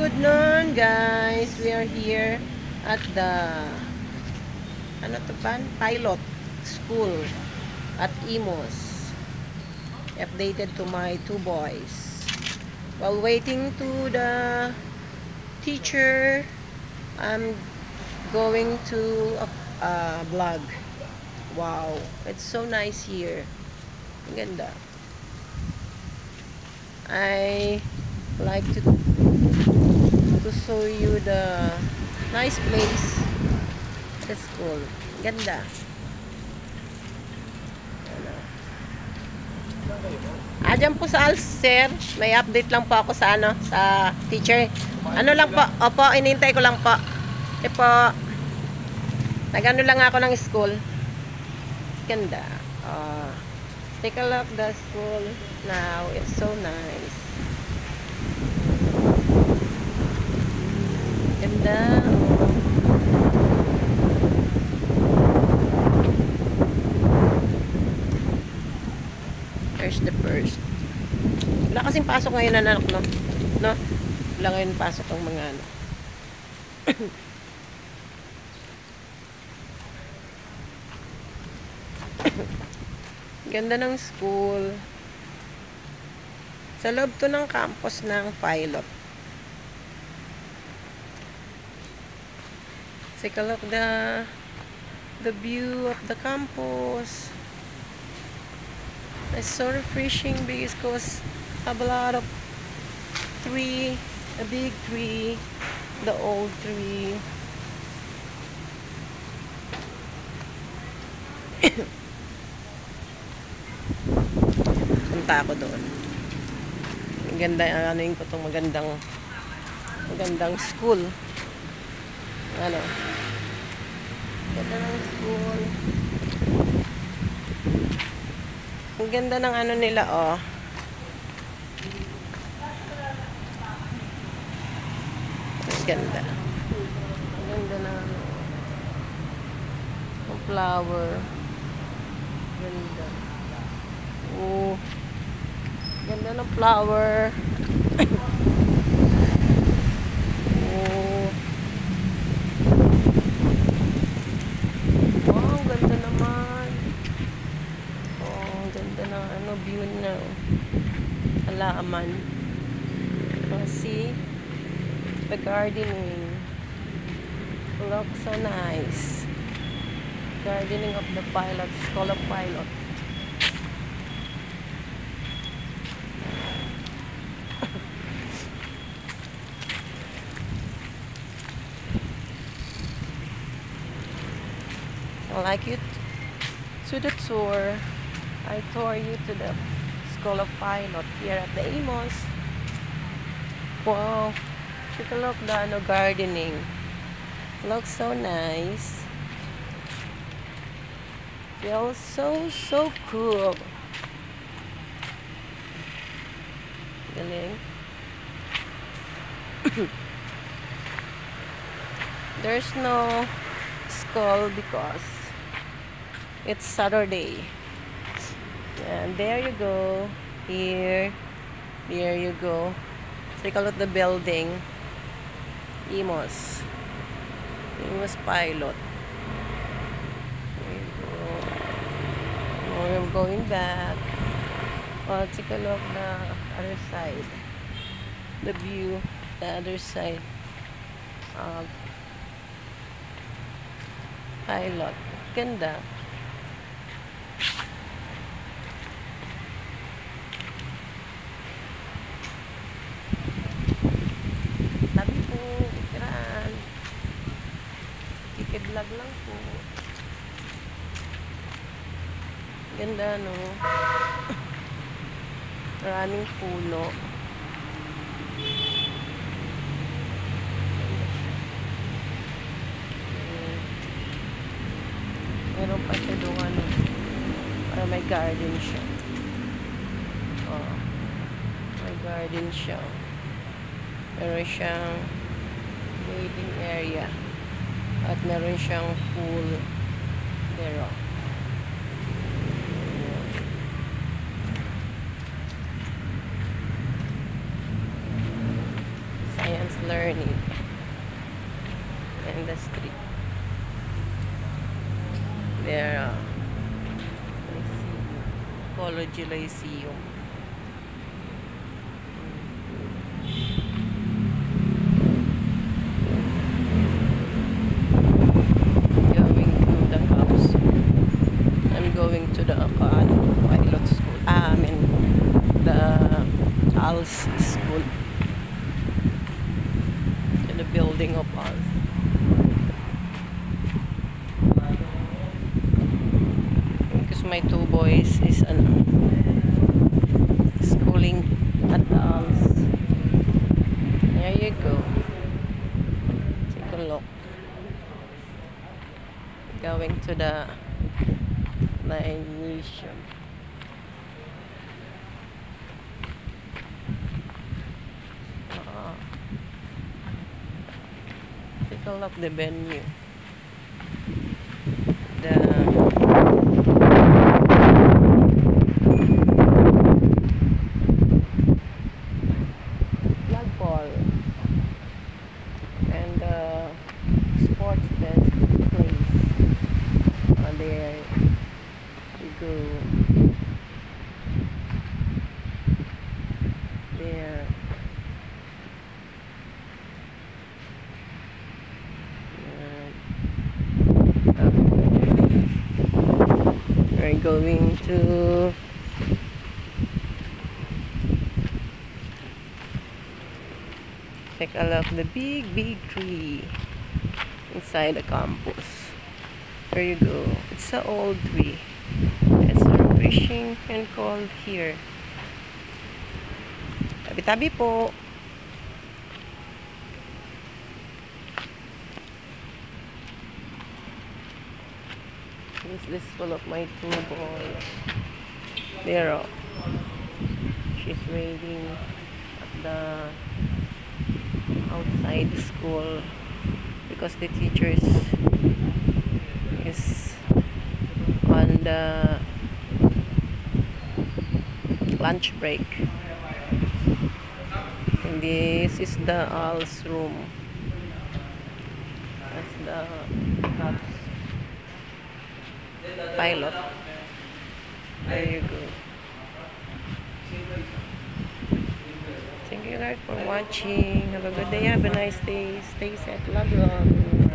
afternoon, guys. We are here at the pilot school at Imos. Updated to my two boys. While waiting to the teacher, I'm going to a vlog. Wow, it's so nice here. Ang ganda. I like to show you the nice place. The school. Ganda. Dyan po sa Alser, may update lang po ako sa sa teacher. Ano lang po, opo, inintay ko lang po. Po, nagano lang ako ng school. Ganda. Take a look the school now. It's so nice. Ganda. There's the first. Wala kasing pasok ngayon anak, no? No? Wala ngayon pasok ang mga ano. Ganda ng school. Sa loob to ng campus ng pilot. Take a look the view of the campus. It's so refreshing because have a lot of tree, a big tree, the old tree. Punta ako doon. Ang ganda, ano ko itong magandang school. Ano? Ganda ng school. Ang ganda ng ano nila, oh. Ang ganda. Ang ganda ng ng flower. Ganda. Oh. Ganda ng flower. Oh. Wow, ganda naman. Oh, ganda ng view na halaman. See the gardening. Looks so nice. Gardening of the pilot, School of Pilot. I'd like you to the tour. I tour you to the School of Pilot here at the Imos. Wow, take a look the gardening. Looks so nice. Feels so cool. Galing. There's no school because it's Saturday. And there you go. Here you go. Take a look at the building. Imos Pilot. There you go. Now we're going back. Well, take a look the other side. The view, the other side of Pilot. Ganda. Tabi po, kiraan. Kikidlag lang po. Ganda, no? Maraming puno. Meron pa siya doon, ano, para may garden siya. Oh, may garden siya. Meron siyang waiting area. At meron siyang pool. Meron. Science learning. And the street. There, Ecology Lyceum. Going to the house. I'm going to the pilot school. I mean, the ALS school. To the building of ALS. My two boys is schooling at the ALS. There you go. Take a look. Going to the museum. Take a look the venue. And the sports place. There you go. There. We're going to take a look at the big tree inside the campus. There you go. It's an old tree. It's refreshing and cold here. Tabi-tabi po. This is the school of my two boys. There. She's waiting at the outside the school because the teachers is on the lunch break. And this is the ALS room. That's the pilot. There you go. Thank you guys for watching. Have a good day. Have a nice day. Stay safe. Love you all.